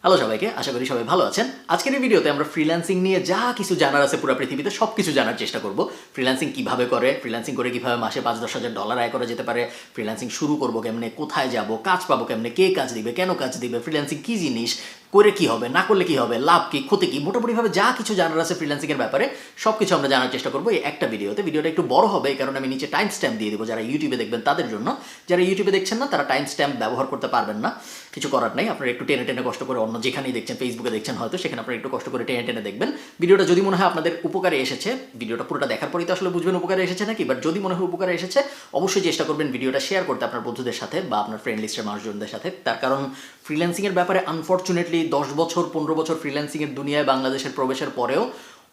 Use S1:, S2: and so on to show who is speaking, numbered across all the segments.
S1: Hello সবাইকে, আশা করি সবাই ভালো আছেন। আজকের এই ভিডিওতে আমরা ফ্রিল্যান্সিং নিয়ে যা কিছু জানার আছে পুরো পৃথিবীতে সব কিছু জানার চেষ্টা করব। ফ্রিল্যান্সিং কিভাবে করে, ফ্রিল্যান্সিং করে কিভাবে মাসে 5-10 হাজার ডলার আয় করা যেতে পারে, ফ্রিল্যান্সিং শুরু করবো কেমনে, কোথায় যাব, কাজ পাবো কেমনে, কে কাজ দিবে, কেন কাজ দিবে, ফ্রিল্যান্সিং কী জিনিস, করে কি হবে, না করলে কি হবে, লাভ কি, ক্ষতি কি, মোটামুটিভাবে যা কিছু জানার আছে ফ্রিল্যান্সিংয়ের ব্যাপারে সব কিছু আমরা জানার চেষ্টা করবো এই একটা ভিডিওতে। ভিডিওটা একটু বড় হবে কারণ আমি নিচে টাইম স্ট্যাম্প দিয়ে দেবো যারা ইউটিউবে দেখবেন তাদের জন্য। যারা ইউটিউবে দেখছেন না তারা টাইম স্ট্যাম্প ব্যবহার করতে পারবেন না, কিছু করার নাই। আপনারা একটু টেনে টেনে কষ্ট করে অন্য যেখানেই দেখছেন, ফেসবুকে দেখছেন হয়তো, সেখানে আপনারা একটু কষ্ট করে টেনে টেনে দেখবেন। ভিডিওটা যদি মনে হয় আপনাদের উপকারে এসেছে, ভিডিওটা পুরোটা দেখার পরেই তো আসলে বুঝবেন উপকারে এসেছে নাকি, বাট যদি মনে হয় উপকারে এসেছে অবশ্যই চেষ্টা করবেন ভিডিওটা শেয়ার করতে আপনার বন্ধুদের সাথে বা আপনার ফ্রেন্ড লিস্টের মানুষজনদের সাথে। তার কারণ ফ্রিল্যান্সিংয়ের ব্যাপারে আনফর্চুনেটলি 10 বছর 15 বছর ফ্রিল্যান্সিংয়ের দুনিয়ায় বাংলাদেশের প্রবেশের পরেও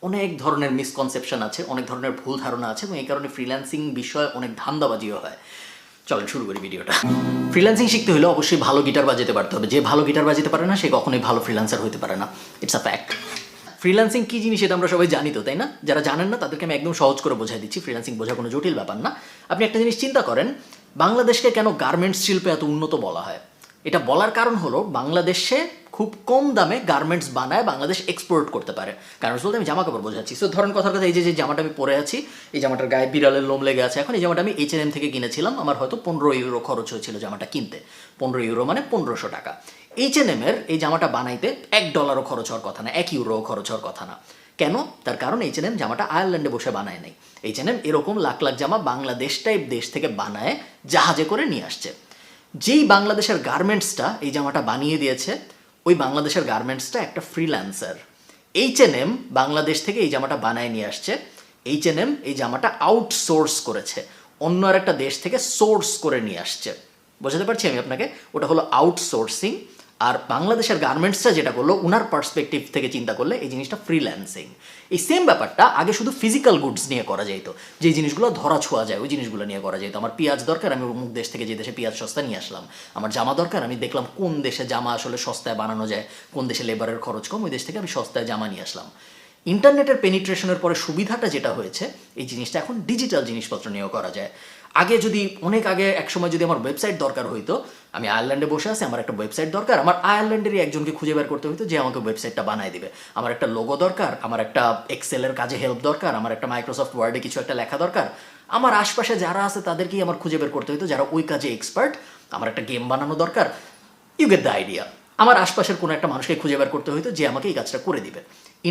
S1: অনেক ধরনের মিসকনসেপশন আছে, অনেক ধরনের ভুল ধারণা আছে এবং এই কারণে ফ্রিল্যান্সিং বিষয়ে অনেক ধান্দাবাজিও হয়। চলেন শুরু করি ভিডিওটা। ফ্রিল্যান্সিং শিখতে হলে অবশ্যই ভালো গিটার বাজাতে পারতে হবে। যে ভালো গিটার বাজাতে পারে না সে কখনোই ভালো ফ্রিল্যান্সার হতে পারে না, ইটস আ ফ্যাক্ট। ফ্রিল্যান্সিং কী জিনিস এটা আমরা সবাই জানি তো, তাই না? যারা জানেন না তাদেরকে আমি একদম সহজ করে বোঝাই দিচ্ছি। ফ্রিল্যান্সিং বোঝা কোনো জটিল ব্যাপার না। আপনি একটা জিনিস চিন্তা করেন, বাংলাদেশকে কেন গার্মেন্টস শিল্পে এত উন্নত বলা হয়? এটা বলার কারণ হলো বাংলাদেশে খুব কম দামে গার্মেন্টস বানায় বাংলাদেশ এক্সপোর্ট করতে পারে। গার্মেন্টস বলতে আমি জামা কাপড় বোঝাচ্ছি। সো ধরেন কথার কথা, এই যে জামাটা আমি পরে আছি, এই জামাটার গায়ে বিড়ালের লোম লেগে আছে, এখন এই জামাটা আমি H&M থেকে কিনেছিলাম, আমার হয়তো 15 ইউরো খরচ হয়েছিল জামাটা কিনতে। 15 ইউরো মানে 1500 টাকা। H&M এর এই জামাটা বানাইতে $1 খরচ হওয়ার কথা না, 1 ইউরো খরচ হওয়ার কথা না। কেন? তার কারণ H&M জামাটা আয়ারল্যান্ডে বসে বানায় নাই। H&M এরকম লাখ লাখ জামা বাংলাদেশ টাইপ দেশ থেকে বানায় জাহাজে করে নিয়ে আসছে। যেই বাংলাদেশের গার্মেন্টসটা এই জামাটা বানিয়ে দিয়েছে, ওই বাংলাদেশের গার্মেন্টসটা একটা ফ্রিল্যান্সার। H&M বাংলাদেশ থেকে এই জামাটা বানায় নিয়ে আসছে। H&M এই জামাটা আউটসোর্স করেছে, অন্য আর একটা দেশ থেকে সোর্স করে নিয়ে আসছে। বোঝাতে পারছি আমি আপনাকে? ওটা হলো আউটসোর্সিং। আর বাংলাদেশের গার্মেন্টসটা যেটা করলো, উনার পার্সপেক্টিভ থেকে চিন্তা করলে এই জিনিসটা ফ্রিল্যান্সিং। এই সেম ব্যাপারটা আগে শুধু ফিজিক্যাল গুডস নিয়ে করা যেত, যে জিনিসগুলো ধরা ছোঁয়া যায় ওই জিনিসগুলো নিয়ে করা যেত। আমার পেঁয়াজ দরকার, আমি অমুক দেশ থেকে যে দেশে পেঁয়াজ সস্তা নিয়ে আসলাম। আমার জামা দরকার, আমি দেখলাম কোন দেশে জামা আসলে সস্তায় বানানো যায়, কোন দেশে লেবারের খরচ কম, ওই দেশ থেকে আমি সস্তায় জামা নিয়ে আসলাম। ইন্টারনেটের পেনিট্রেশনের পরে সুবিধাটা যেটা হয়েছে, এই জিনিসটা এখন ডিজিটাল জিনিসপত্র নিয়েও করা যায়। আগে যদি অনেক আগে এক সময় যদি আমার ওয়েবসাইট দরকার হইতো, আমি আয়ারল্যান্ডে বসে আছি, আমার একটা ওয়েবসাইট দরকার, আমার আয়ারল্যান্ডেরই একজনকে খুঁজে বের করতে হইতো যে আমাকে ওয়েবসাইটটা বানায় দিবে। আমার একটা লোগো দরকার, আমার একটা এক্সেলের কাজে হেল্প দরকার, আমার একটা মাইক্রোসফট ওয়ার্ডে কিছু একটা লেখা দরকার, আমার আশপাশে যারা আছে তাদেরকেই আমার খুঁজে বের করতে হইতো যারা ওই কাজে এক্সপার্ট। আমার একটা গেম বানানো দরকার, ইউ গেট দ্য আইডিয়া। আমার আশপাশের কোনো একটা মানুষকে খুঁজে বের করতে হইতো যে আমাকে এই কাজটা করে দিবে।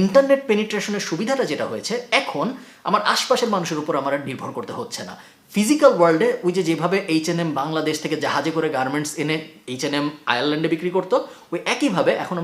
S1: ইন্টারনেট পেনিট্রেশনের সুবিধাটা যেটা হয়েছে, এখন আমার আশপাশের মানুষের উপর আমার আর নির্ভর করতে হচ্ছে না। ফিজিক্যাল ওয়ার্ল্ডে ওই যে যেভাবে H&M বাংলাদেশ থেকে জাহাজে করে গার্মেন্টস এনে H&M আয়ারল্যান্ডে বিক্রি করতো, ওই একইভাবে এখন আমরা